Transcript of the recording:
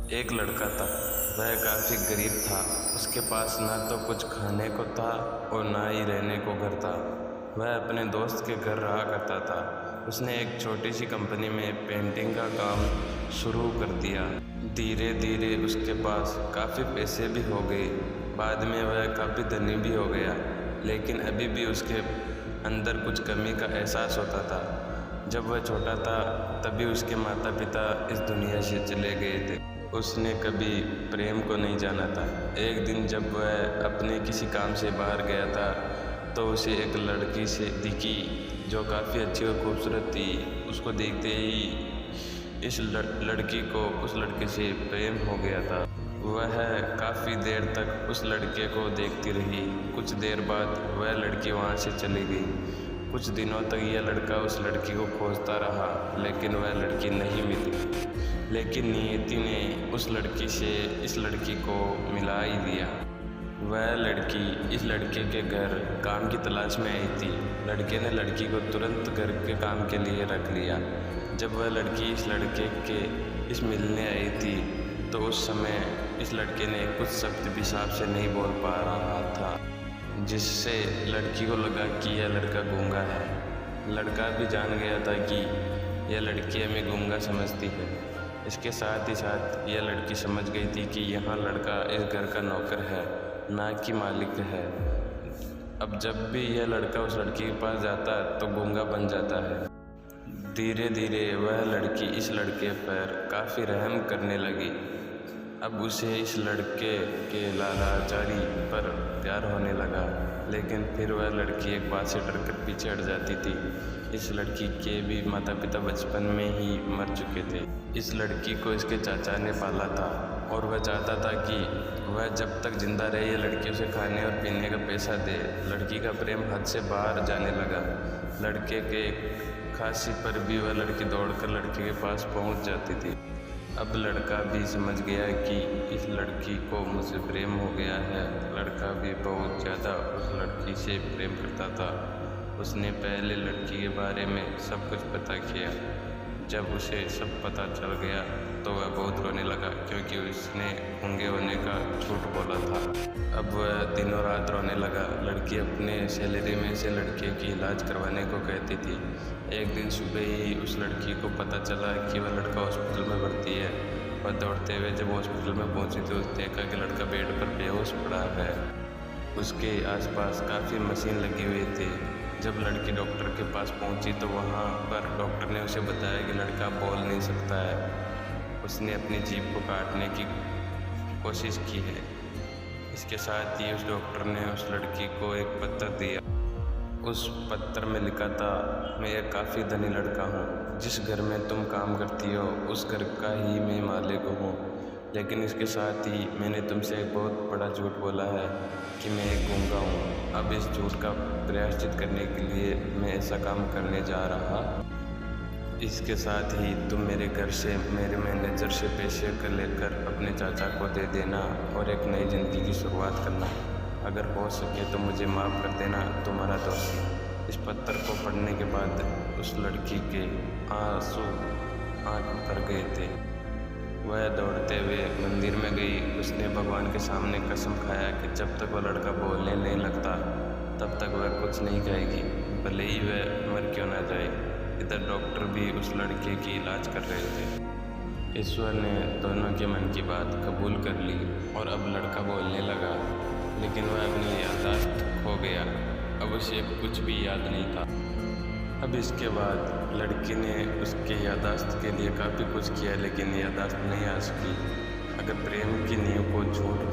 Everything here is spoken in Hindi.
एक लड़का था। वह काफ़ी गरीब था। उसके पास ना तो कुछ खाने को था और ना ही रहने को घर था। वह अपने दोस्त के घर रहा करता था। उसने एक छोटी सी कंपनी में पेंटिंग का काम शुरू कर दिया। धीरे धीरे उसके पास काफ़ी पैसे भी हो गए। बाद में वह काफ़ी धनी भी हो गया, लेकिन अभी भी उसके अंदर कुछ कमी का एहसास होता था। जब वह छोटा था तभी उसके माता पिता इस दुनिया से चले गए थे। उसने कभी प्रेम को नहीं जाना था। एक दिन जब वह अपने किसी काम से बाहर गया था तो उसे एक लड़की से दिखी जो काफ़ी अच्छी और खूबसूरत थी। उसको देखते ही इस लड़की को उस लड़के से प्रेम हो गया था। वह काफ़ी देर तक उस लड़के को देखती रही। कुछ देर बाद वह लड़की वहाँ से चली गई। कुछ दिनों तक यह लड़का उस लड़की को खोजता रहा, लेकिन वह लड़की नहीं मिली। लेकिन नियति ने उस लड़की से इस लड़की को मिला ही दिया। वह लड़की इस लड़के के घर काम की तलाश में आई थी। लड़के ने लड़की को तुरंत घर के काम के लिए रख लिया। जब वह लड़की इस लड़के के इस मिलने आई थी तो उस समय इस लड़के ने कुछ शब्द भी साफ से नहीं बोल पा रहा था, जिससे लड़की को लगा कि यह लड़का गूंगा है। लड़का भी जान गया था कि यह लड़की हमें गूंगा समझती है। इसके साथ ही साथ यह लड़की समझ गई थी कि यहाँ लड़का इस घर का नौकर है, ना कि मालिक है। अब जब भी यह लड़का उस लड़की के पास जाता तो गूंगा बन जाता है। धीरे धीरे वह लड़की इस लड़के पर काफ़ी रहम करने लगी। अब उसे इस लड़के के लाचारी पर प्यार होने लगा, लेकिन फिर वह लड़की एक बात से डरकर पीछे हट जाती थी। इस लड़की के भी माता पिता बचपन में ही मर चुके थे। इस लड़की को इसके चाचा ने पाला था और वह चाहता था कि वह जब तक जिंदा रहे ये लड़की उसे खाने और पीने का पैसा दे। लड़की का प्रेम हद से बाहर जाने लगा। लड़के के खांसी पर भी वह लड़की दौड़कर लड़के के पास पहुंच जाती थी। अब लड़का भी समझ गया कि इस लड़की को मुझसे प्रेम हो गया है। लड़का भी बहुत ज़्यादा उस लड़की से प्रेम करता था। उसने पहले लड़की के बारे में सब कुछ पता किया। जब उसे सब पता चल गया तो वह बहुत रोने लगा, क्योंकि उसने गूंगे होने का झूठ बोला था। अब वह दिनों रात रोने लगा। लड़की अपने सैलरी में से लड़के की इलाज करवाने को कहती थी। एक दिन सुबह ही उस लड़की को पता चला कि वह लड़का हॉस्पिटल में भर्ती है। वह दौड़ते हुए जब हॉस्पिटल में पहुंची तो देखा कि लड़का बेड पर बेहोश पड़ा है। उसके आसपास काफ़ी मशीन लगी हुई थी। जब लड़की डॉक्टर के पास पहुंची तो वहां पर डॉक्टर ने उसे बताया कि लड़का बोल नहीं सकता है। उसने अपनी जीभ को काटने की कोशिश की है। इसके साथ ही उस डॉक्टर ने उस लड़की को एक पत्र दिया। उस पत्र में लिखा था, मैं एक काफ़ी धनी लड़का हूँ। जिस घर में तुम काम करती हो उस घर का ही मैं मालिक हूँ। लेकिन इसके साथ ही मैंने तुमसे एक बहुत बड़ा झूठ बोला है कि मैं एक गूंगा हूँ। अब इस झूठ का प्रायश्चित करने के लिए मैं ऐसा काम करने जा रहा। इसके साथ ही तुम मेरे घर से मेरे मैनेजर से पैसे कर लेकर अपने चाचा को दे देना और एक नई ज़िंदगी की शुरुआत करना। अगर हो सके तो मुझे माफ़ कर देना, तुम्हारा दोस्त। इस पत्र को पढ़ने के बाद उस लड़की के आंसू आँख भर गए थे। वह दौड़ते हुए मंदिर में गई। उसने भगवान के सामने कसम खाया कि जब तक वह लड़का बोलने नहीं लगता तब तक वह कुछ नहीं खाएगी, भले ही वह मर क्यों ना जाए। इधर डॉक्टर भी उस लड़के की इलाज कर रहे थे। ईश्वर ने दोनों के मन की बात कबूल कर ली और अब लड़का बोलने लगा, लेकिन वह अपनी याददाश्त खो गया। अब उसे कुछ भी याद नहीं था। अब इसके बाद लड़की ने उसके याददाश्त के लिए काफ़ी कुछ किया, लेकिन याददाश्त नहीं आ सकी। अगर प्रेम की नींव को झूठ